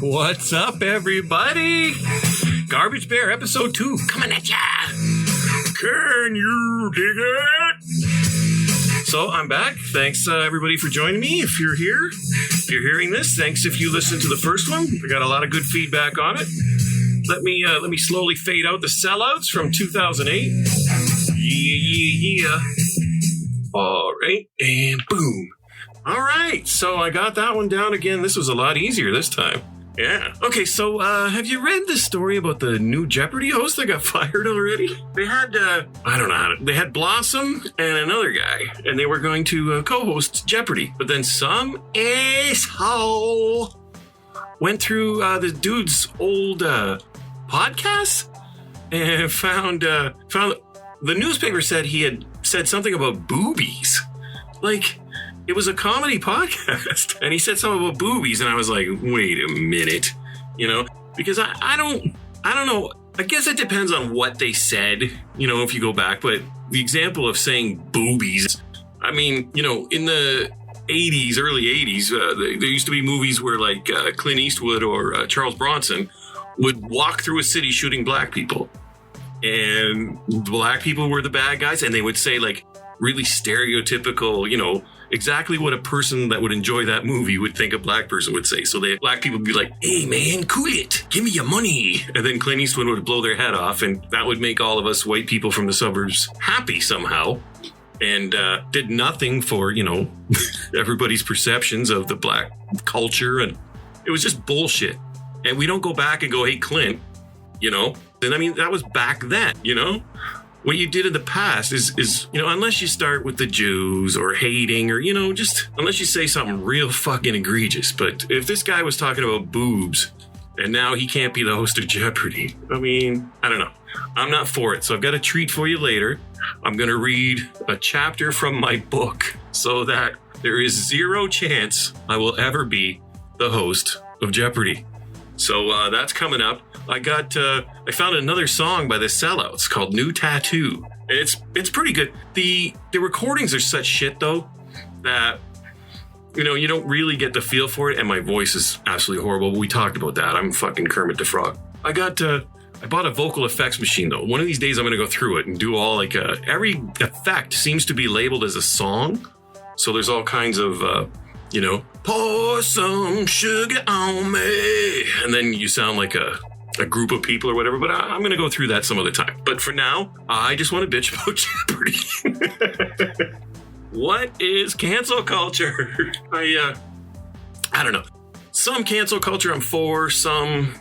What's up, everybody? Garbage Bear episode 2 coming at ya. Can you dig it? So I'm back. Thanks, everybody, for joining me. If you're here, if you're hearing this, thanks if you listened to the first one. We got a lot of good feedback on it. Let me slowly fade out the sellouts from 2008. Yeah. All right, and boom. All right, so I got that one down again. This was a lot easier this time. Yeah. Okay, so have you read the story about the new Jeopardy host that got fired already? They had, they had Blossom and another guy, and they were going to co-host Jeopardy. But then some asshole went through the dude's old podcast and found the newspaper said he had said something about boobies. Like, it was a comedy podcast, and he said something about boobies, and I was like, wait a minute, because I don't know. I guess it depends on what they said, if you go back, but the example of saying boobies, I mean, in the 80s, early 80s, there used to be movies where like Clint Eastwood or Charles Bronson would walk through a city shooting black people, and black people were the bad guys, and they would say like really stereotypical, exactly what a person that would enjoy that movie would think a black person would say. So black people would be like, hey man, cool it, give me your money. And then Clint Eastwood would blow their head off, and that would make all of us white people from the suburbs happy somehow. And did nothing for, everybody's perceptions of the black culture. And it was just bullshit. And we don't go back and go, hey, Clint, then I mean, that was back then, What you did in the past is, unless you start with the Jews or hating or, just unless you say something real fucking egregious. But if this guy was talking about boobs and now he can't be the host of Jeopardy, I mean, I don't know. I'm not for it. So I've got a treat for you later. I'm going to read a chapter from my book so that there is zero chance I will ever be the host of Jeopardy. So that's coming up. I found another song by the Sellouts called New Tattoo. And it's pretty good. The recordings are such shit though that you don't really get the feel for it, and my voice is absolutely horrible. We talked about that. I'm fucking Kermit the Frog. I bought a vocal effects machine though. One of these days I'm gonna go through it and do all every effect seems to be labeled as a song. So there's all kinds of pour some sugar on me, and then you sound like a group of people or whatever, but I'm going to go through that some other time. But for now, I just want to bitch about Jeopardy. What is cancel culture? I don't know. Some cancel culture I'm for, some,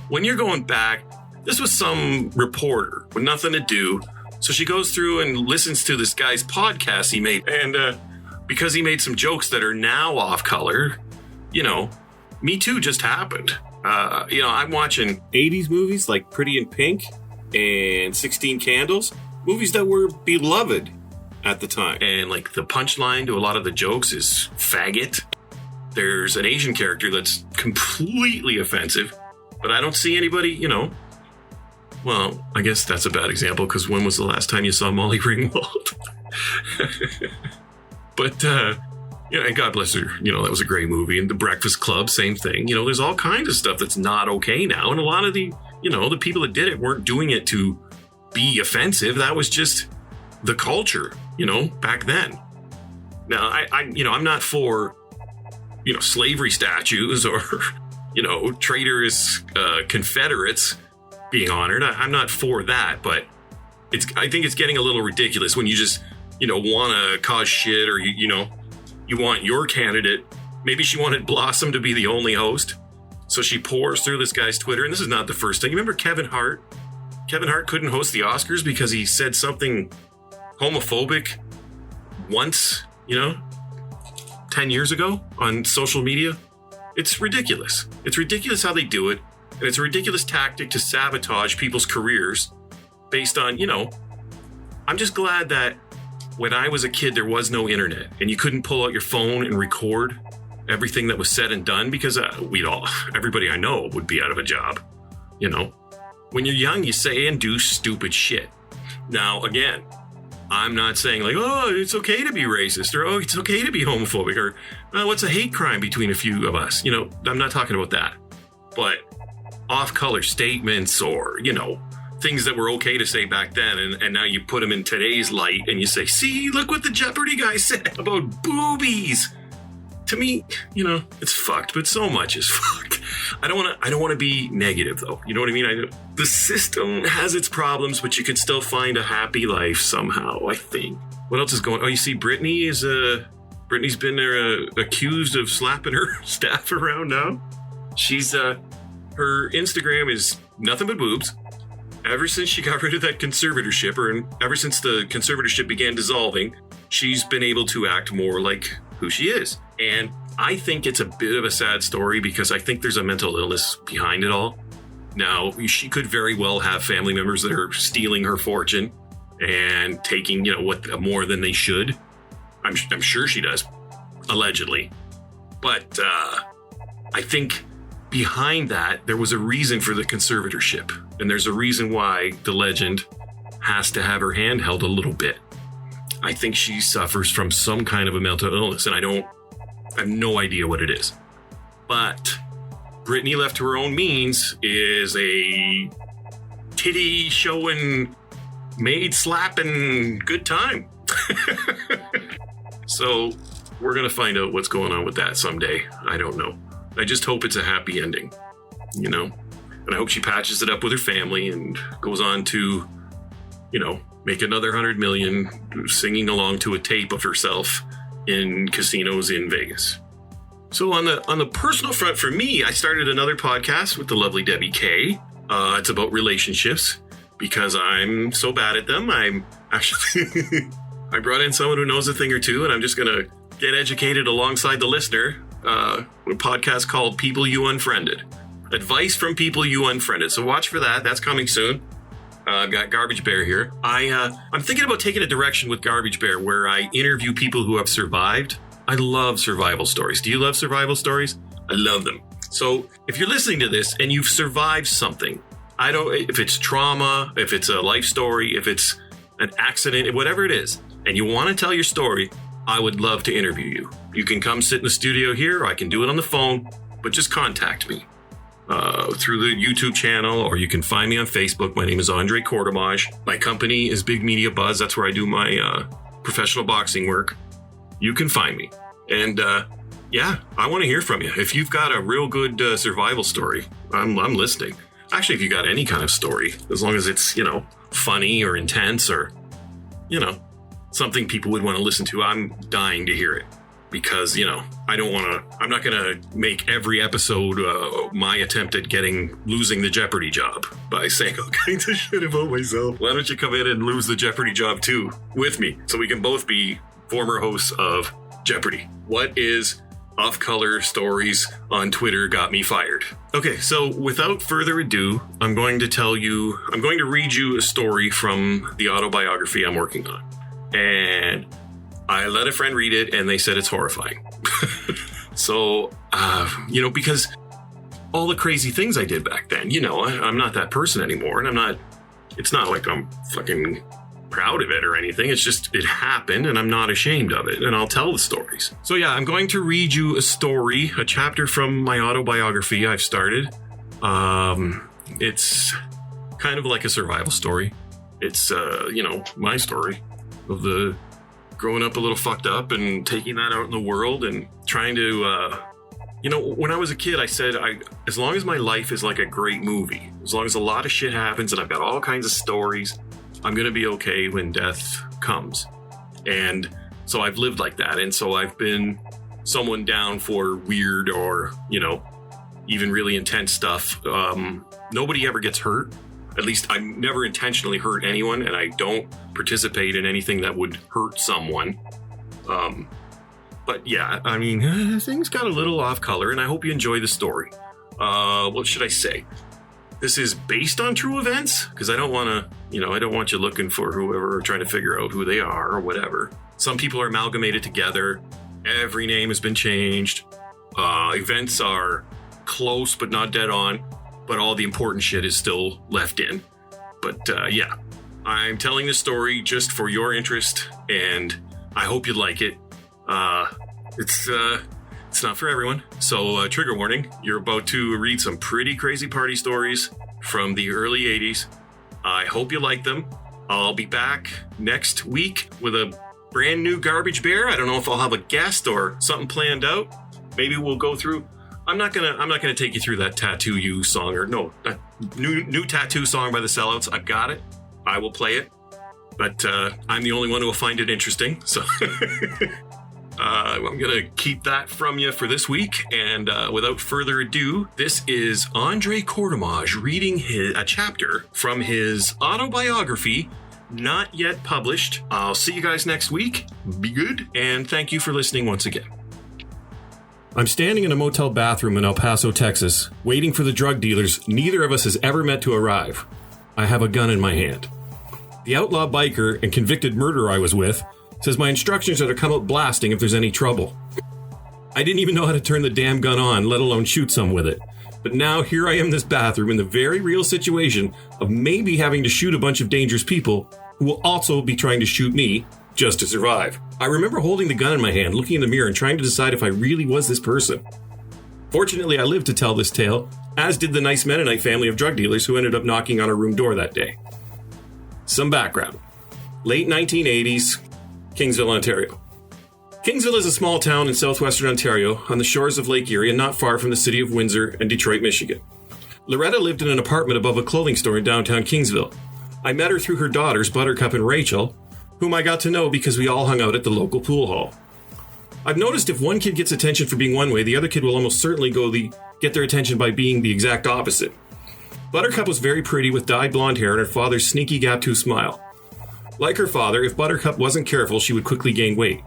when you're going back, this was some reporter with nothing to do. So she goes through and listens to this guy's podcast he made, and because he made some jokes that are now off color, Me Too just happened. I'm watching 80s movies like Pretty in Pink and 16 Candles, movies that were beloved at the time. And like the punchline to a lot of the jokes is faggot. There's an Asian character that's completely offensive, but I don't see anybody, well, I guess that's a bad example because when was the last time you saw Molly Ringwald? But, and God bless her, that was a great movie. And The Breakfast Club, same thing. There's all kinds of stuff that's not okay now. And a lot of the, the people that did it weren't doing it to be offensive. That was just the culture, back then. Now, I'm not for, slavery statues or, traitorous Confederates being honored. I'm not for that, but I think it's getting a little ridiculous when you just, want to cause shit or, you want your candidate. Maybe she wanted Blossom to be the only host. So she pours through this guy's Twitter. And this is not the first thing. You remember Kevin Hart? Kevin Hart couldn't host the Oscars because he said something homophobic once, 10 years ago on social media. It's ridiculous. It's ridiculous how they do it. And it's a ridiculous tactic to sabotage people's careers based on, I'm just glad that when I was a kid, there was no internet and you couldn't pull out your phone and record everything that was said and done because everybody I know would be out of a job. When you're young, you say and do stupid shit. Now, again, I'm not saying like, oh, it's okay to be racist or, oh, it's okay to be homophobic or what's a hate crime between a few of us? I'm not talking about that. but off-color statements or, things that were okay to say back then, and now you put them in today's light and you say, see, look what the Jeopardy guy said about boobies. To me, it's fucked, but so much is fucked. I don't want to be negative, though. You know what I mean? The system has its problems, but you can still find a happy life somehow, I think. What else is going on? Oh, you see, Brittany's been accused of slapping her staff around now. She's, her Instagram is nothing but boobs. Ever since she got rid of that conservatorship, or ever since the conservatorship began dissolving, she's been able to act more like who she is. And I think it's a bit of a sad story because I think there's a mental illness behind it all. Now, she could very well have family members that are stealing her fortune and taking, what more than they should. I'm sure she does, allegedly. But I think behind that, there was a reason for the conservatorship. And there's a reason why the legend has to have her hand held a little bit. I think she suffers from some kind of a mental illness, and I have no idea what it is. But Brittany, left to her own means, is a titty showing, maid slapping good time. So we're going to find out what's going on with that someday. I don't know. I just hope it's a happy ending, And I hope she patches it up with her family and goes on to, make another 100 million singing along to a tape of herself in casinos in Vegas. So on the personal front for me, I started another podcast with the lovely Debbie K. It's about relationships because I'm so bad at them. I'm actually, I brought in someone who knows a thing or two, and I'm just going to get educated alongside the listener. A podcast called People You Unfriended. Advice from people you unfriended. So watch for that. That's coming soon. I've got Garbage Bear here. I'm thinking about taking a direction with Garbage Bear where I interview people who have survived. I love survival stories. Do you love survival stories? I love them. So if you're listening to this and you've survived something, if it's trauma, if it's a life story, if it's an accident, whatever it is, and you want to tell your story, I would love to interview you. You can come sit in the studio here, or I can do it on the phone, but just contact me through the YouTube channel, or you can find me on Facebook. My name is Andre Cordamage. My company is Big Media Buzz. That's where I do my professional boxing work. You can find me. And I want to hear from you. If you've got a real good survival story, I'm listening. Actually, if you got any kind of story, as long as it's, funny or intense or, something people would want to listen to, I'm dying to hear it. Because, I'm not going to make every episode my attempt at losing the Jeopardy job by saying all kinds of shit about myself. Why don't you come in and lose the Jeopardy job too with me so we can both be former hosts of Jeopardy? What is off-color stories on Twitter got me fired? Okay, so without further ado, I'm going to read you a story from the autobiography I'm working on. And I let a friend read it and they said it's horrifying. So, because all the crazy things I did back then, I'm not that person anymore. And it's not like I'm fucking proud of it or anything. It's just, it happened and I'm not ashamed of it. And I'll tell the stories. So yeah, I'm going to read you a story, a chapter from my autobiography I've started. It's kind of like a survival story. It's, my story of the growing up a little fucked up and taking that out in the world and trying to, when I was a kid, I said, as long as my life is like a great movie, as long as a lot of shit happens and I've got all kinds of stories, I'm going to be okay when death comes. And so I've lived like that. And so I've been someone down for weird or, even really intense stuff. Nobody ever gets hurt. At least I never intentionally hurt anyone, and I don't participate in anything that would hurt someone. But yeah, things got a little off color, and I hope you enjoy the story. What should I say? This is based on true events, because I don't want you looking for whoever, trying to figure out who they are or whatever. Some people are amalgamated together. Every name has been changed. Events are close but not dead on. But all the important shit is still left in. But yeah, I'm telling this story just for your interest, and I hope you like it. It's It's not for everyone. So, trigger warning, you're about to read some pretty crazy party stories from the early 80s. I hope you like them. I'll be back next week with a brand new Garbage Bear. I don't know if I'll have a guest or something planned out. Maybe we'll go through. I'm not gonna take you through that Tattoo You song, or no, that new tattoo song by the Sellouts. I've got it. I will play it, but I'm the only one who will find it interesting. So I'm gonna keep that from you for this week. And without further ado, this is Andre Courtemage reading a chapter from his autobiography, not yet published. I'll see you guys next week. Be good, and thank you for listening once again. I'm standing in a motel bathroom in El Paso, Texas, waiting for the drug dealers neither of us has ever met to arrive. I have a gun in my hand. The outlaw biker and convicted murderer I was with says my instructions are to come out blasting if there's any trouble. I didn't even know how to turn the damn gun on, let alone shoot some with it. But now here I am in this bathroom in the very real situation of maybe having to shoot a bunch of dangerous people who will also be trying to shoot me just to survive. I remember holding the gun in my hand, looking in the mirror and trying to decide if I really was this person. Fortunately, I lived to tell this tale, as did the nice Mennonite family of drug dealers who ended up knocking on our room door that day. Some background. Late 1980s, Kingsville, Ontario. Kingsville is a small town in southwestern Ontario on the shores of Lake Erie and not far from the city of Windsor and Detroit, Michigan. Loretta lived in an apartment above a clothing store in downtown Kingsville. I met her through her daughters, Buttercup and Rachel, whom I got to know because we all hung out at the local pool hall. I've noticed if one kid gets attention for being one way, the other kid will almost certainly get their attention by being the exact opposite. Buttercup was very pretty with dyed blonde hair and her father's sneaky gap-tooth smile. Like her father, if Buttercup wasn't careful, she would quickly gain weight.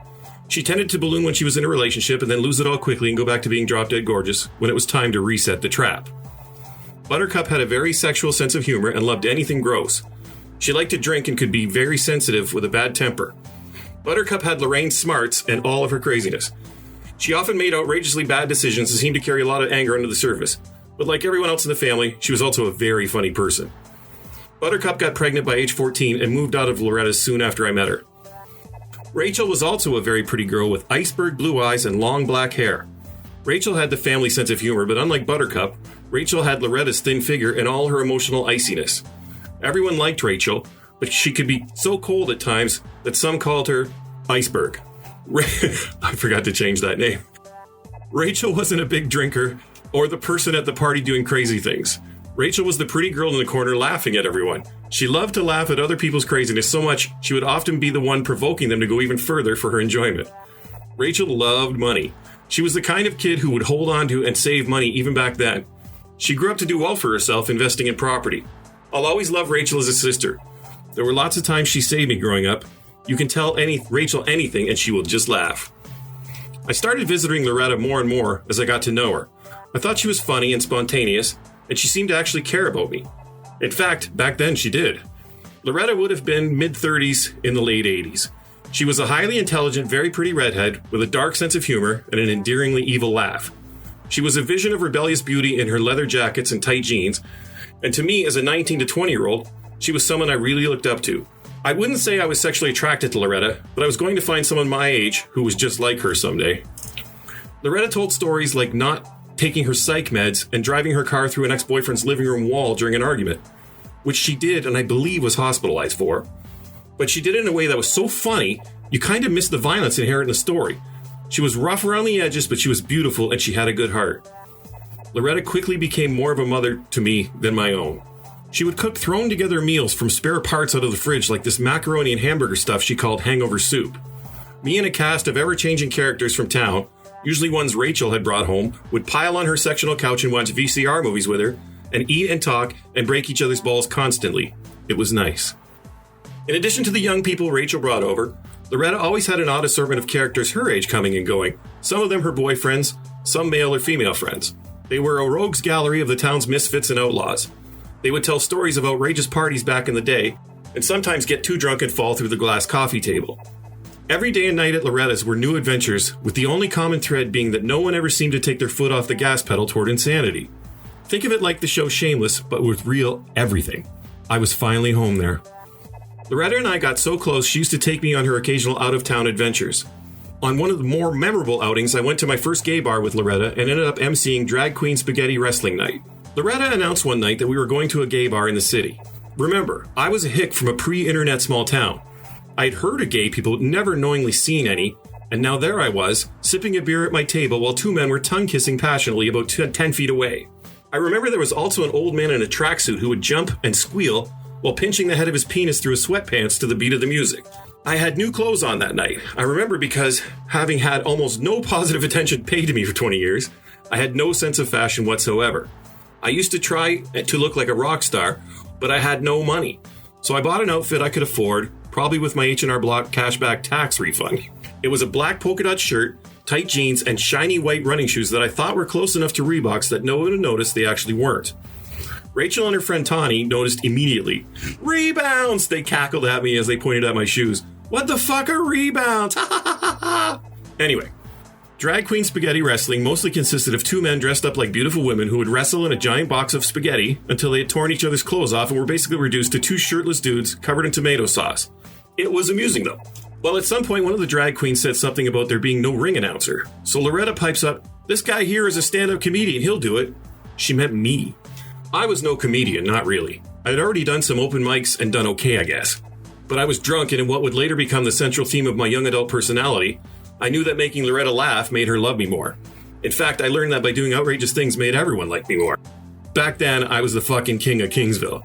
She tended to balloon when she was in a relationship and then lose it all quickly and go back to being drop-dead gorgeous when it was time to reset the trap. Buttercup had a very sexual sense of humor and loved anything gross. She liked to drink and could be very sensitive with a bad temper. Buttercup had Lorraine's smarts and all of her craziness. She often made outrageously bad decisions and seemed to carry a lot of anger under the surface. But like everyone else in the family, she was also a very funny person. Buttercup got pregnant by age 14 and moved out of Loretta's soon after I met her. Rachel was also a very pretty girl with iceberg blue eyes and long black hair. Rachel had the family sense of humor, but unlike Buttercup, Rachel had Loretta's thin figure and all her emotional iciness. Everyone liked Rachel, but she could be so cold at times that some called her Iceberg. I forgot to change that name. Rachel wasn't a big drinker or the person at the party doing crazy things. Rachel was the pretty girl in the corner laughing at everyone. She loved to laugh at other people's craziness so much she would often be the one provoking them to go even further for her enjoyment. Rachel loved money. She was the kind of kid who would hold on to and save money even back then. She grew up to do well for herself, investing in property. I'll always love Rachel as a sister. There were lots of times she saved me growing up. You can tell Rachel anything and she will just laugh. I started visiting Loretta more and more as I got to know her. I thought she was funny and spontaneous, and she seemed to actually care about me. In fact, back then she did. Loretta would have been mid-30s in the late 80s. She was a highly intelligent, very pretty redhead with a dark sense of humor and an endearingly evil laugh. She was a vision of rebellious beauty in her leather jackets and tight jeans, and to me, as a 19 to 20-year-old, she was someone I really looked up to. I wouldn't say I was sexually attracted to Loretta, but I was going to find someone my age who was just like her someday. Loretta told stories like not taking her psych meds and driving her car through an ex-boyfriend's living room wall during an argument, which she did and I believe was hospitalized for. But she did it in a way that was so funny, you kind of missed the violence inherent in the story. She was rough around the edges, but she was beautiful and she had a good heart. Loretta quickly became more of a mother to me than my own. She would cook thrown together meals from spare parts out of the fridge like this macaroni and hamburger stuff she called hangover soup. Me and a cast of ever-changing characters from town, usually ones Rachel had brought home, would pile on her sectional couch and watch VCR movies with her, and eat and talk and break each other's balls constantly. It was nice. In addition to the young people Rachel brought over, Loretta always had an odd assortment of characters her age coming and going, some of them her boyfriends, some male or female friends. They were a rogues gallery of the town's misfits and outlaws. They would tell stories of outrageous parties back in the day, and sometimes get too drunk and fall through the glass coffee table. Every day and night at Loretta's were new adventures, with the only common thread being that no one ever seemed to take their foot off the gas pedal toward insanity. Think of it like the show Shameless, but with real everything. I was finally home there. Loretta and I got so close she used to take me on her occasional out-of-town adventures. On one of the more memorable outings, I went to my first gay bar with Loretta and ended up emceeing Drag Queen Spaghetti Wrestling Night. Loretta announced one night that we were going to a gay bar in the city. Remember, I was a hick from a pre-internet small town. I'd heard of gay people, never knowingly seen any, and now there I was, sipping a beer at my table while two men were tongue-kissing passionately about 10 feet away. I remember there was also an old man in a tracksuit who would jump and squeal while pinching the head of his penis through his sweatpants to the beat of the music. I had new clothes on that night. I remember because, having had almost no positive attention paid to me for 20 years, I had no sense of fashion whatsoever. I used to try to look like a rock star, but I had no money. So I bought an outfit I could afford, probably with my H&R Block cashback tax refund. It was a black polka dot shirt, tight jeans, and shiny white running shoes that I thought were close enough to Reeboks that no one would notice they actually weren't. Rachel and her friend Tawny noticed immediately. "Rebounds!" They cackled at me as they pointed at my shoes. "What the fuck are rebounds? Ha ha ha ha ha!" Anyway, Drag Queen Spaghetti Wrestling mostly consisted of two men dressed up like beautiful women who would wrestle in a giant box of spaghetti until they had torn each other's clothes off and were basically reduced to two shirtless dudes covered in tomato sauce. It was amusing though. Well, at some point, one of the drag queens said something about there being no ring announcer. So Loretta pipes up, "This guy here is a stand-up comedian, he'll do it." She meant me. I was no comedian, not really. I had already done some open mics and done okay, I guess. But I was drunk, and in what would later become the central theme of my young adult personality, I knew that making Loretta laugh made her love me more. In fact, I learned that by doing outrageous things made everyone like me more. Back then, I was the fucking king of Kingsville.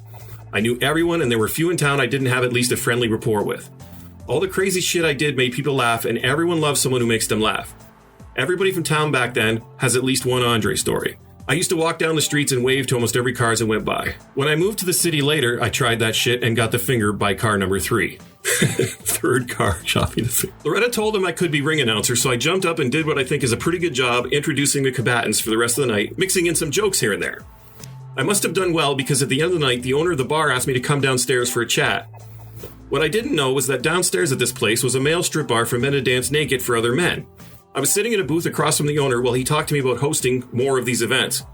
I knew everyone, and there were few in town I didn't have at least a friendly rapport with. All the crazy shit I did made people laugh, and everyone loves someone who makes them laugh. Everybody from town back then has at least one Andre story. I used to walk down the streets and wave to almost every car as I went by. When I moved to the city later, I tried that shit and got the finger by car number 3. Third car, shot me the finger. Loretta told him I could be ring announcer, so I jumped up and did what I think is a pretty good job introducing the combatants for the rest of the night, mixing in some jokes here and there. I must have done well because at the end of the night, the owner of the bar asked me to come downstairs for a chat. What I didn't know was that downstairs at this place was a male strip bar for men to dance naked for other men. I was sitting in a booth across from the owner while he talked to me about hosting more of these events.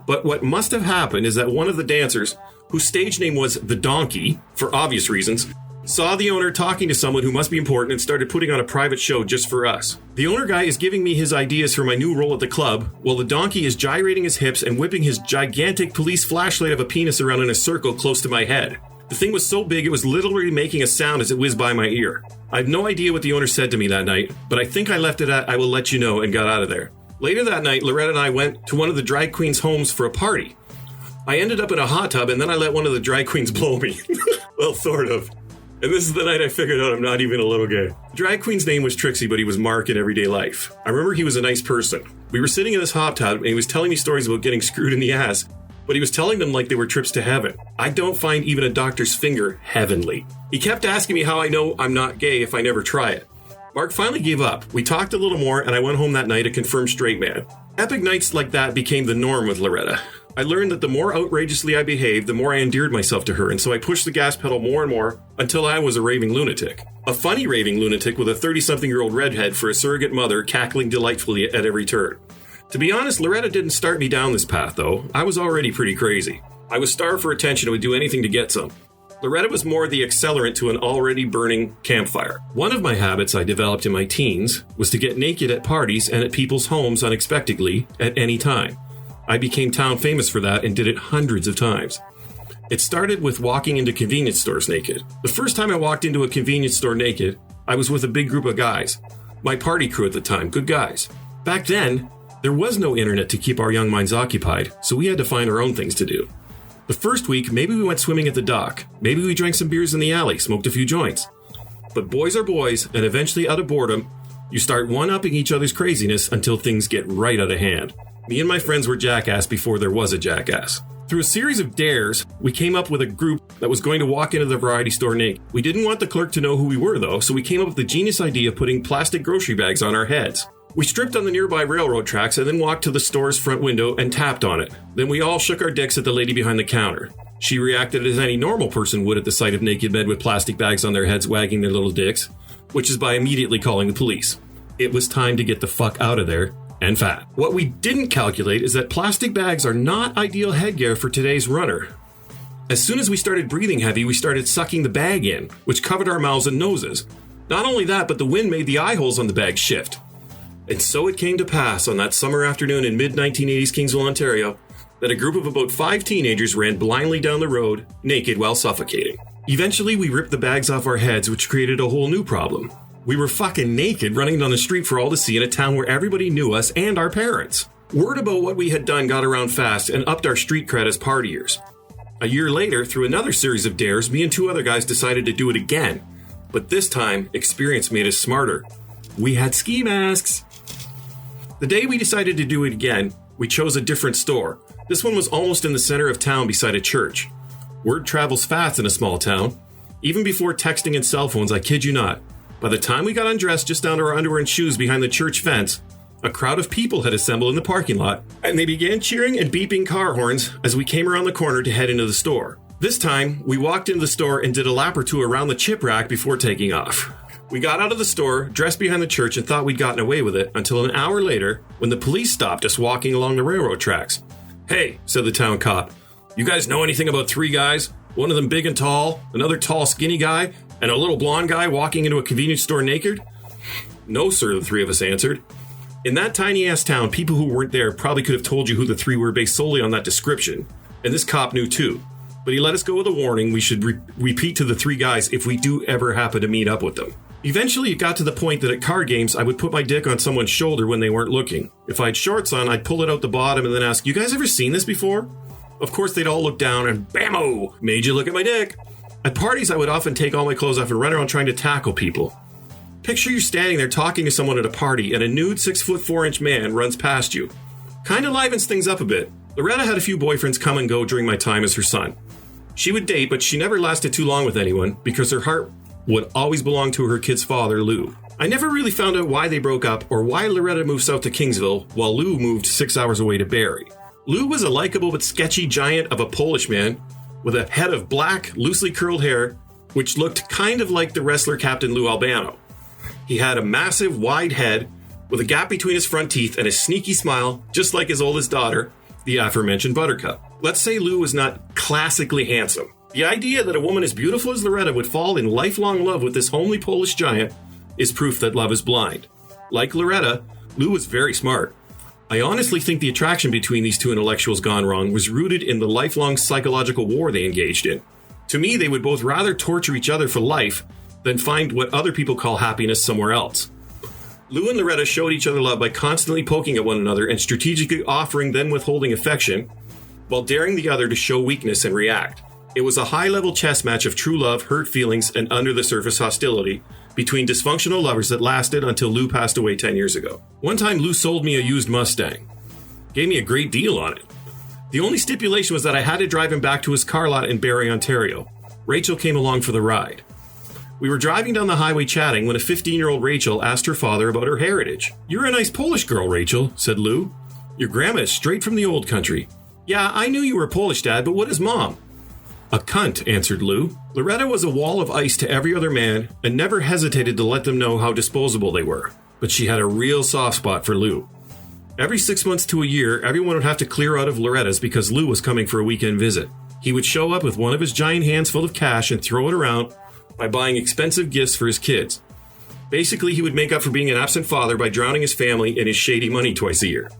But what must have happened is that one of the dancers, whose stage name was The Donkey, for obvious reasons, saw the owner talking to someone who must be important and started putting on a private show just for us. The owner guy is giving me his ideas for my new role at the club, while the donkey is gyrating his hips and whipping his gigantic police flashlight of a penis around in a circle close to my head. The thing was so big it was literally making a sound as it whizzed by my ear. I have no idea what the owner said to me that night, but I think I left it at "I will let you know" and got out of there. Later that night, Loretta and I went to one of the drag queens' homes for a party. I ended up in a hot tub and then I let one of the drag queens blow me. Well, sort of. And this is the night I figured out I'm not even a little gay. The drag queen's name was Trixie, but he was Mark in everyday life. I remember he was a nice person. We were sitting in this hot tub and he was telling me stories about getting screwed in the ass, but he was telling them like they were trips to heaven. I don't find even a doctor's finger heavenly. He kept asking me how I know I'm not gay if I never try it. Mark finally gave up. We talked a little more and I went home that night a confirmed straight man. Epic nights like that became the norm with Loretta. I learned that the more outrageously I behaved, the more I endeared myself to her, and so I pushed the gas pedal more and more until I was a raving lunatic. A funny raving lunatic with a 30-something-year-old redhead for a surrogate mother cackling delightfully at every turn. To be honest, Loretta didn't start me down this path, though. I was already pretty crazy. I was starved for attention and would do anything to get some. Loretta was more the accelerant to an already burning campfire. One of my habits I developed in my teens was to get naked at parties and at people's homes unexpectedly at any time. I became town famous for that and did it hundreds of times. It started with walking into convenience stores naked. The first time I walked into a convenience store naked, I was with a big group of guys. My party crew at the time, good guys. Back then, there was no internet to keep our young minds occupied, so we had to find our own things to do. The first week, maybe we went swimming at the dock. Maybe we drank some beers in the alley, smoked a few joints. But boys are boys, and eventually out of boredom, you start one-upping each other's craziness until things get right out of hand. Me and my friends were jackass before there was a jackass. Through a series of dares, we came up with a group that was going to walk into the variety store naked. We didn't want the clerk to know who we were, though, so we came up with the genius idea of putting plastic grocery bags on our heads. We stripped on the nearby railroad tracks and then walked to the store's front window and tapped on it. Then we all shook our dicks at the lady behind the counter. She reacted as any normal person would at the sight of naked men with plastic bags on their heads wagging their little dicks, which is by immediately calling the police. It was time to get the fuck out of there, and fat. What we didn't calculate is that plastic bags are not ideal headgear for today's runner. As soon as we started breathing heavy, we started sucking the bag in, which covered our mouths and noses. Not only that, but the wind made the eye holes on the bag shift. And so it came to pass on that summer afternoon in mid-1980s Kingsville, Ontario, that a group of about 5 teenagers ran blindly down the road, naked while suffocating. Eventually, we ripped the bags off our heads, which created a whole new problem. We were fucking naked running down the street for all to see in a town where everybody knew us and our parents. Word about what we had done got around fast and upped our street cred as partiers. A year later, through another series of dares, me and 2 other guys decided to do it again. But this time, experience made us smarter. We had ski masks. The day we decided to do it again, we chose a different store. This one was almost in the center of town beside a church. Word travels fast in a small town. Even before texting and cell phones, I kid you not. By the time we got undressed just down to our underwear and shoes behind the church fence, a crowd of people had assembled in the parking lot, and they began cheering and beeping car horns as we came around the corner to head into the store. This time, we walked into the store and did a lap or 2 around the chip rack before taking off. We got out of the store, dressed behind the church, and thought we'd gotten away with it until an hour later when the police stopped us walking along the railroad tracks. "Hey," said the town cop, "you guys know anything about 3 guys? One of them big and tall, another tall skinny guy, and a little blonde guy walking into a convenience store naked?" "No, sir," the 3 of us answered. In that tiny-ass town, people who weren't there probably could have told you who the 3 were based solely on that description, and this cop knew too. But he let us go with a warning we should repeat to the 3 guys if we do ever happen to meet up with them. Eventually, it got to the point that at card games, I would put my dick on someone's shoulder when they weren't looking. If I had shorts on, I'd pull it out the bottom and then ask, "You guys ever seen this before?" Of course, they'd all look down and bammo, made you look at my dick. At parties, I would often take all my clothes off and run around trying to tackle people. Picture you standing there talking to someone at a party and a nude 6'4" man runs past you. Kinda livens things up a bit. Loretta had a few boyfriends come and go during my time as her son. She would date, but she never lasted too long with anyone because her heart would always belong to her kid's father, Lou. I never really found out why they broke up or why Loretta moved south to Kingsville while Lou moved 6 hours away to Barrie. Lou was a likable but sketchy giant of a Polish man with a head of black, loosely curled hair, which looked kind of like the wrestler Captain Lou Albano. He had a massive, wide head with a gap between his front teeth and a sneaky smile, just like his oldest daughter, the aforementioned Buttercup. Let's say Lou was not classically handsome. The idea that a woman as beautiful as Loretta would fall in lifelong love with this homely Polish giant is proof that love is blind. Like Loretta, Lou was very smart. I honestly think the attraction between these 2 intellectuals gone wrong was rooted in the lifelong psychological war they engaged in. To me, they would both rather torture each other for life than find what other people call happiness somewhere else. Lou and Loretta showed each other love by constantly poking at one another and strategically offering then withholding affection, while daring the other to show weakness and react. It was a high-level chess match of true love, hurt feelings, and under-the-surface hostility between dysfunctional lovers that lasted until Lou passed away 10 years ago. One time, Lou sold me a used Mustang. Gave me a great deal on it. The only stipulation was that I had to drive him back to his car lot in Barrie, Ontario. Rachel came along for the ride. We were driving down the highway chatting when a 15-year-old Rachel asked her father about her heritage. "You're a nice Polish girl, Rachel," said Lou. "Your grandma is straight from the old country." "Yeah, I knew you were Polish, Dad, but what is Mom?" "A cunt," answered Lou. Loretta was a wall of ice to every other man and never hesitated to let them know how disposable they were. But she had a real soft spot for Lou. Every 6 months to a year, everyone would have to clear out of Loretta's because Lou was coming for a weekend visit. He would show up with one of his giant hands full of cash and throw it around by buying expensive gifts for his kids. Basically, he would make up for being an absent father by drowning his family in his shady money twice a year.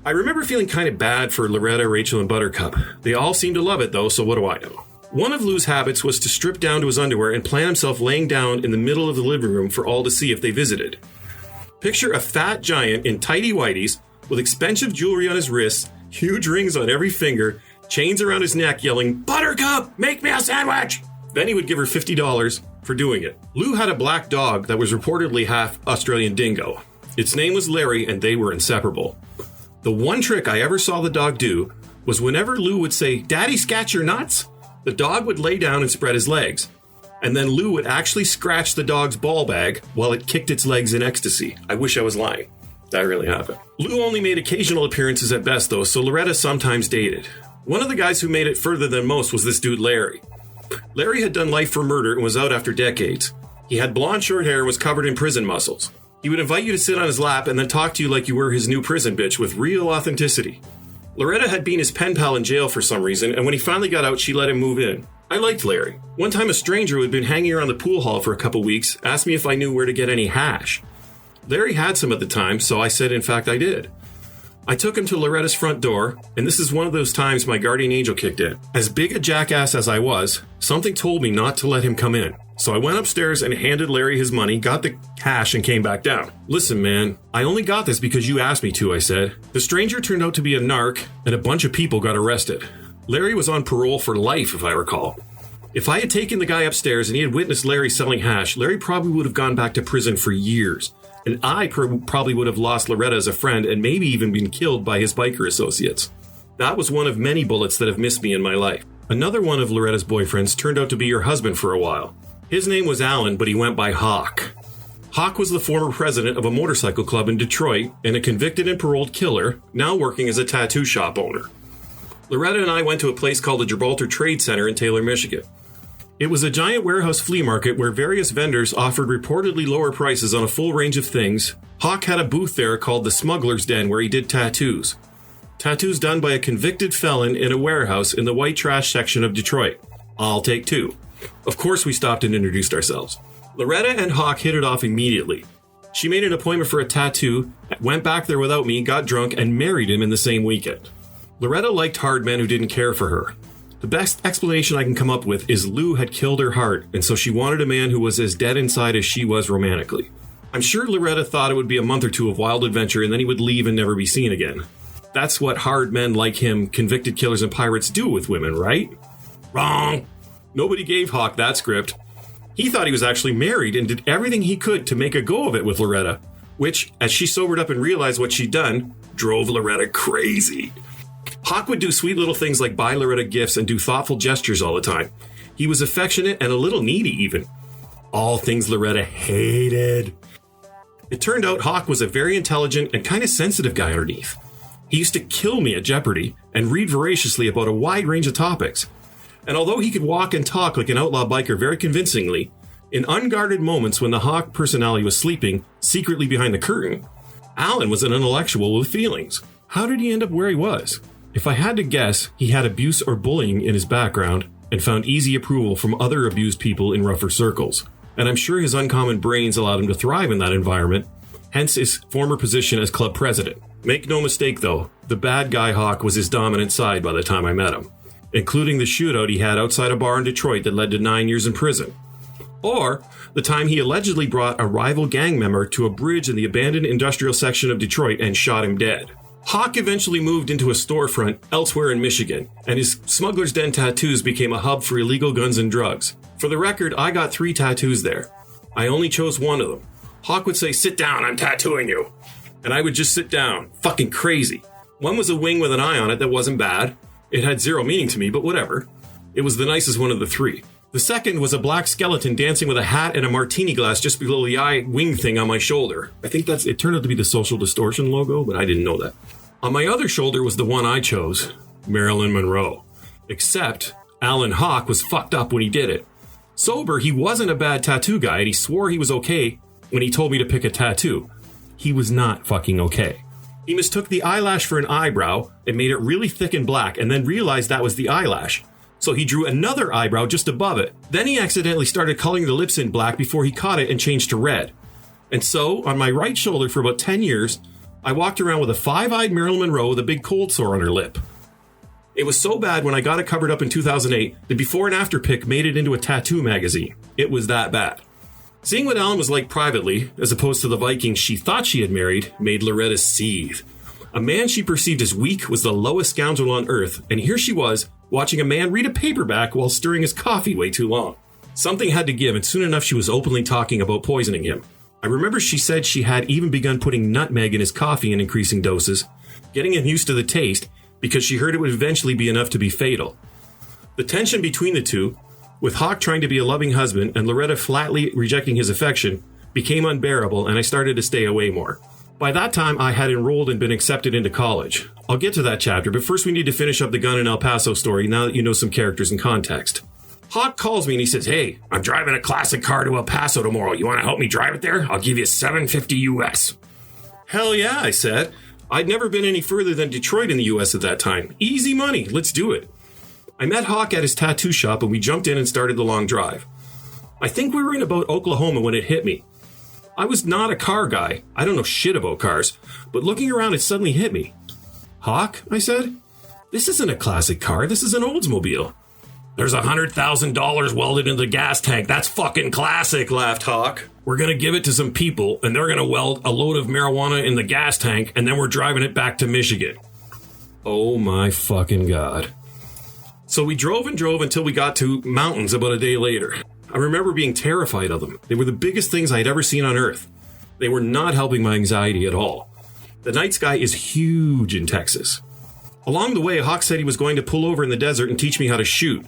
I remember feeling kind of bad for Loretta, Rachel, and Buttercup. They all seemed to love it, though, so what do I know? One of Lou's habits was to strip down to his underwear and plant himself laying down in the middle of the living room for all to see if they visited. Picture a fat giant in tighty whities with expensive jewelry on his wrists, huge rings on every finger, chains around his neck, yelling, "Buttercup, make me a sandwich!" Then he would give her $50 for doing it. Lou had a black dog that was reportedly half Australian dingo. Its name was Larry, and they were inseparable. The one trick I ever saw the dog do was whenever Lou would say, "Daddy, scratch your nuts," the dog would lay down and spread his legs. And then Lou would actually scratch the dog's ball bag while it kicked its legs in ecstasy. I wish I was lying. That really happened. Lou only made occasional appearances at best, though, so Loretta sometimes dated. One of the guys who made it further than most was this dude, Larry. Larry had done life for murder and was out after decades. He had blonde short hair and was covered in prison muscles. He would invite you to sit on his lap and then talk to you like you were his new prison bitch with real authenticity. Loretta had been his pen pal in jail for some reason, and when he finally got out, she let him move in. I liked Larry. One time a stranger who had been hanging around the pool hall for a couple weeks asked me if I knew where to get any hash. Larry had some at the time, so I said in fact I did. I took him to Loretta's front door, and this is one of those times my guardian angel kicked in. As big a jackass as I was, something told me not to let him come in. So I went upstairs and handed Larry his money, got the hash, and came back down. Listen, man, I only got this because you asked me to, I said. The stranger turned out to be a narc, and a bunch of people got arrested. Larry was on parole for life, if I recall. If I had taken the guy upstairs and he had witnessed Larry selling hash, Larry probably would have gone back to prison for years. And I probably would have lost Loretta as a friend and maybe even been killed by his biker associates. That was one of many bullets that have missed me in my life. Another one of Loretta's boyfriends turned out to be her husband for a while. His name was Alan, but he went by Hawk. Hawk was the former president of a motorcycle club in Detroit and a convicted and paroled killer, now working as a tattoo shop owner. Loretta and I went to a place called the Gibraltar Trade Center in Taylor, Michigan. It was a giant warehouse flea market where various vendors offered reportedly lower prices on a full range of things. Hawk had a booth there called the Smuggler's Den where he did tattoos. Tattoos done by a convicted felon in a warehouse in the white trash section of Detroit. I'll take two. Of course we stopped and introduced ourselves. Loretta and Hawk hit it off immediately. She made an appointment for a tattoo, went back there without me, got drunk, and married him in the same weekend. Loretta liked hard men who didn't care for her. The best explanation I can come up with is Lou had killed her heart, and so she wanted a man who was as dead inside as she was romantically. I'm sure Loretta thought it would be a month or two of wild adventure and then he would leave and never be seen again. That's what hard men like him, convicted killers and pirates, do with women, right? Wrong! Nobody gave Hawk that script. He thought he was actually married and did everything he could to make a go of it with Loretta, which, as she sobered up and realized what she'd done, drove Loretta crazy. Hawk would do sweet little things like buy Loretta gifts and do thoughtful gestures all the time. He was affectionate and a little needy even. All things Loretta hated. It turned out Hawk was a very intelligent and kind of sensitive guy underneath. He used to kill me at Jeopardy and read voraciously about a wide range of topics. And although he could walk and talk like an outlaw biker very convincingly, in unguarded moments when the Hawk personality was sleeping secretly behind the curtain, Alan was an intellectual with feelings. How did he end up where he was? If I had to guess, he had abuse or bullying in his background and found easy approval from other abused people in rougher circles. And I'm sure his uncommon brains allowed him to thrive in that environment, hence his former position as club president. Make no mistake though, the bad guy Hawk was his dominant side by the time I met him, including the shootout he had outside a bar in Detroit that led to 9 years in prison. Or the time he allegedly brought a rival gang member to a bridge in the abandoned industrial section of Detroit and shot him dead. Hawk eventually moved into a storefront elsewhere in Michigan, and his Smuggler's Den tattoos became a hub for illegal guns and drugs. For the record, I got 3 tattoos there. I only chose one of them. Hawk would say, "Sit down, I'm tattooing you." And I would just sit down. Fucking crazy. One was a wing with an eye on it that wasn't bad. It had zero meaning to me, but whatever. It was the nicest one of the 3. The second was a black skeleton dancing with a hat and a martini glass just below the eye wing thing on my shoulder. I think it turned out to be the Social Distortion logo, but I didn't know that. On my other shoulder was the one I chose, Marilyn Monroe. Except, Alan Hawk was fucked up when he did it. Sober, he wasn't a bad tattoo guy, and he swore he was okay when he told me to pick a tattoo. He was not fucking okay. He mistook the eyelash for an eyebrow and made it really thick and black, and then realized that was the eyelash. So he drew another eyebrow just above it. Then he accidentally started coloring the lips in black before he caught it and changed to red. And so, on my right shoulder for about 10 years, I walked around with a 5-eyed Marilyn Monroe with a big cold sore on her lip. It was so bad when I got it covered up in 2008, the before and after pic made it into a tattoo magazine. It was that bad. Seeing what Alan was like privately, as opposed to the Vikings she thought she had married, made Loretta seethe. A man she perceived as weak was the lowest scoundrel on earth, and here she was, watching a man read a paperback while stirring his coffee way too long. Something had to give, and soon enough she was openly talking about poisoning him. I remember she said she had even begun putting nutmeg in his coffee in increasing doses, getting him used to the taste, because she heard it would eventually be enough to be fatal. The tension between the two, with Hawk trying to be a loving husband and Loretta flatly rejecting his affection, became unbearable, and I started to stay away more. By that time, I had enrolled and been accepted into college. I'll get to that chapter, but first we need to finish up the gun in El Paso story now that you know some characters and context. Hawk calls me and he says, "Hey, I'm driving a classic car to El Paso tomorrow. You want to help me drive it there? I'll give you $750 US. Hell yeah, I said. I'd never been any further than Detroit in the US at that time. Easy money, let's do it. I met Hawk at his tattoo shop and we jumped in and started the long drive. I think we were in about Oklahoma when it hit me. I was not a car guy. I don't know shit about cars, but looking around it suddenly hit me. Hawk, I said, this isn't a classic car. This is an Oldsmobile. There's $100,000 welded into the gas tank. That's fucking classic, laughed Hawk. We're going to give it to some people, and they're going to weld a load of marijuana in the gas tank, and then we're driving it back to Michigan. Oh my fucking God. So we drove and drove until we got to mountains about a day later. I remember being terrified of them. They were the biggest things I'd ever seen on Earth. They were not helping my anxiety at all. The night sky is huge in Texas. Along the way, Hawk said he was going to pull over in the desert and teach me how to shoot.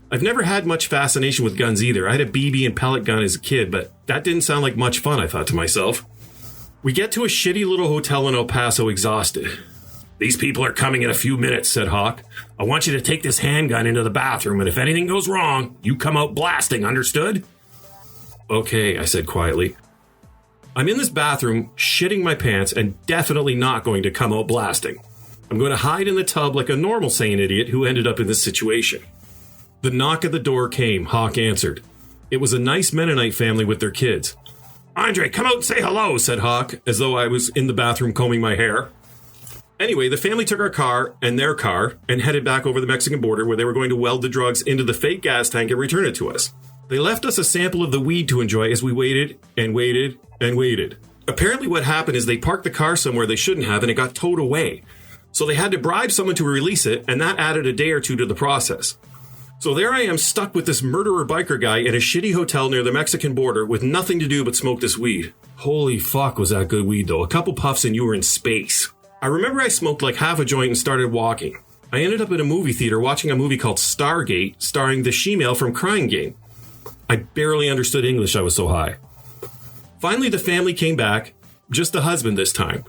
I've never had much fascination with guns either. I had a BB and pellet gun as a kid, but that didn't sound like much fun, I thought to myself. We get to a shitty little hotel in El Paso exhausted. These people are coming in a few minutes, said Hawk. I want you to take this handgun into the bathroom, and if anything goes wrong, you come out blasting, understood? Okay, I said quietly. I'm in this bathroom, shitting my pants, and definitely not going to come out blasting. I'm going to hide in the tub like a normal sane idiot who ended up in this situation. The knock at the door came. Hawk answered. It was a nice Mennonite family with their kids. Andre, come out and say hello, said Hawk, as though I was in the bathroom combing my hair. Anyway, the family took our car and their car and headed back over the Mexican border where they were going to weld the drugs into the fake gas tank and return it to us. They left us a sample of the weed to enjoy as we waited and waited and waited. Apparently what happened is they parked the car somewhere they shouldn't have and it got towed away. So they had to bribe someone to release it, and that added a day or two to the process. So there I am stuck with this murderer biker guy in a shitty hotel near the Mexican border with nothing to do but smoke this weed. Holy fuck was that good weed though. A couple puffs and you were in space. I remember I smoked like half a joint and started walking. I ended up in a movie theater watching a movie called Stargate starring the shemale from Crying Game. I barely understood English, I was so high. Finally the family came back, just the husband this time.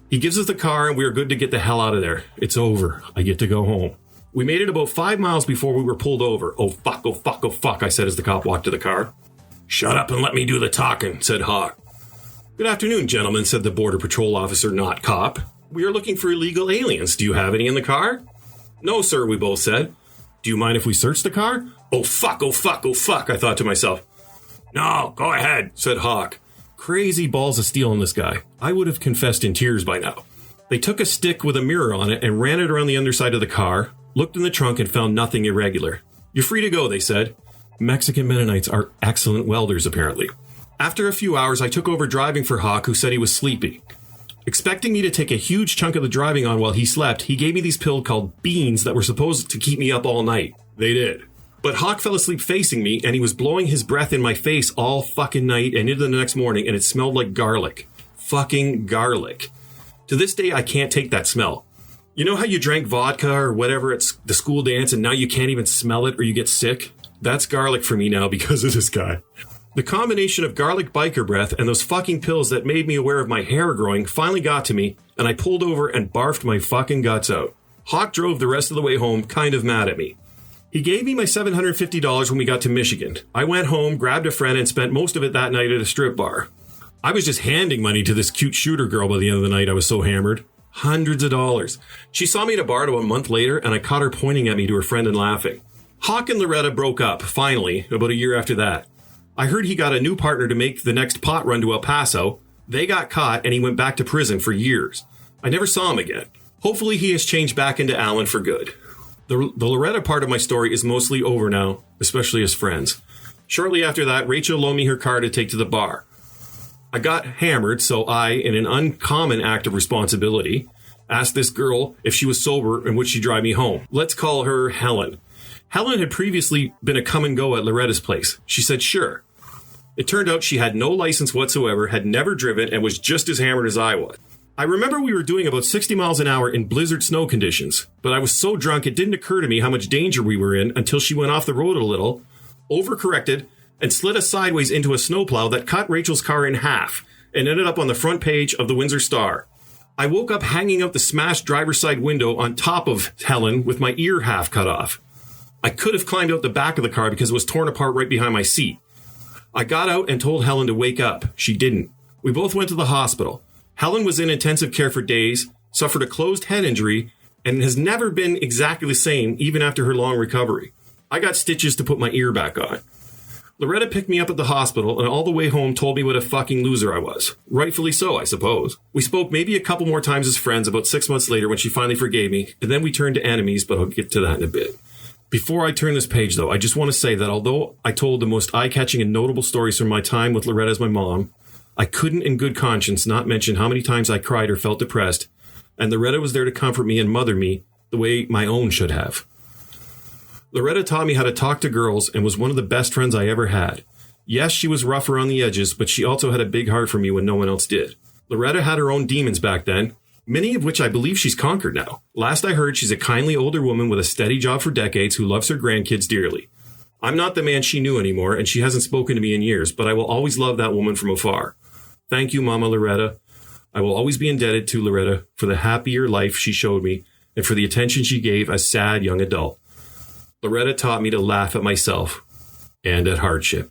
He gives us the car and we are good to get the hell out of there. It's over. I get to go home. We made it about 5 miles before we were pulled over. Oh fuck, oh fuck, oh fuck, I said as the cop walked to the car. Shut up and let me do the talking, said Hawk. Good afternoon, gentlemen, said the border patrol officer, not cop. We are looking for illegal aliens. Do you have any in the car? No, sir, we both said. Do you mind if we search the car? Oh fuck, oh fuck, oh fuck, I thought to myself. No, go ahead, said Hawk. Crazy balls of steel in this guy. I would have confessed in tears by now. They took a stick with a mirror on it and ran it around the underside of the car, looked in the trunk and found nothing irregular. You're free to go, they said. Mexican Mennonites are excellent welders, apparently. After a few hours, I took over driving for Hawk, who said he was sleepy. Expecting me to take a huge chunk of the driving on while he slept, he gave me these pills called beans that were supposed to keep me up all night. They did. But Hawk fell asleep facing me, and he was blowing his breath in my face all fucking night and into the next morning, and it smelled like garlic. Fucking garlic. To this day, I can't take that smell. You know how you drank vodka or whatever at the school dance, and now you can't even smell it or you get sick? That's garlic for me now because of this guy. The combination of garlic biker breath and those fucking pills that made me aware of my hair growing finally got to me, and I pulled over and barfed my fucking guts out. Hawk drove the rest of the way home, kind of mad at me. He gave me my $750 when we got to Michigan. I went home, grabbed a friend, and spent most of it that night at a strip bar. I was just handing money to this cute shooter girl by the end of the night. I was so hammered. Hundreds of dollars. She saw me at a bar about a month later, and I caught her pointing at me to her friend and laughing. Hawk and Loretta broke up, finally, about a year after that. I heard he got a new partner to make the next pot run to El Paso. They got caught, and he went back to prison for years. I never saw him again. Hopefully he has changed back into Alan for good. The Loretta part of my story is mostly over now, especially as friends. Shortly after that, Rachel loaned me her car to take to the bar. I got hammered, so I, in an uncommon act of responsibility, asked this girl if she was sober and would she drive me home. Let's call her Helen. Helen had previously been a come and go at Loretta's place. She said sure. It turned out she had no license whatsoever, had never driven, and was just as hammered as I was. I remember we were doing about 60 miles an hour in blizzard snow conditions, but I was so drunk it didn't occur to me how much danger we were in until she went off the road a little, overcorrected, and slid us sideways into a snowplow that cut Rachel's car in half and ended up on the front page of the Windsor Star. I woke up hanging out the smashed driver's side window on top of Helen with my ear half cut off. I could have climbed out the back of the car because it was torn apart right behind my seat. I got out and told Helen to wake up. She didn't. We both went to the hospital. Helen was in intensive care for days, suffered a closed head injury, and has never been exactly the same even after her long recovery. I got stitches to put my ear back on. Loretta picked me up at the hospital and all the way home told me what a fucking loser I was. Rightfully so, I suppose. We spoke maybe a couple more times as friends about 6 months later when she finally forgave me, and then we turned to enemies, but I'll get to that in a bit. Before I turn this page, though, I just want to say that although I told the most eye-catching and notable stories from my time with Loretta as my mom, I couldn't in good conscience not mention how many times I cried or felt depressed, and Loretta was there to comfort me and mother me the way my own should have. Loretta taught me how to talk to girls and was one of the best friends I ever had. Yes, she was rough around the edges, but she also had a big heart for me when no one else did. Loretta had her own demons back then, many of which I believe she's conquered now. Last I heard, she's a kindly older woman with a steady job for decades who loves her grandkids dearly. I'm not the man she knew anymore, and she hasn't spoken to me in years, but I will always love that woman from afar. Thank you, Mama Loretta. I will always be indebted to Loretta for the happier life she showed me and for the attention she gave a sad young adult. Loretta taught me to laugh at myself and at hardship.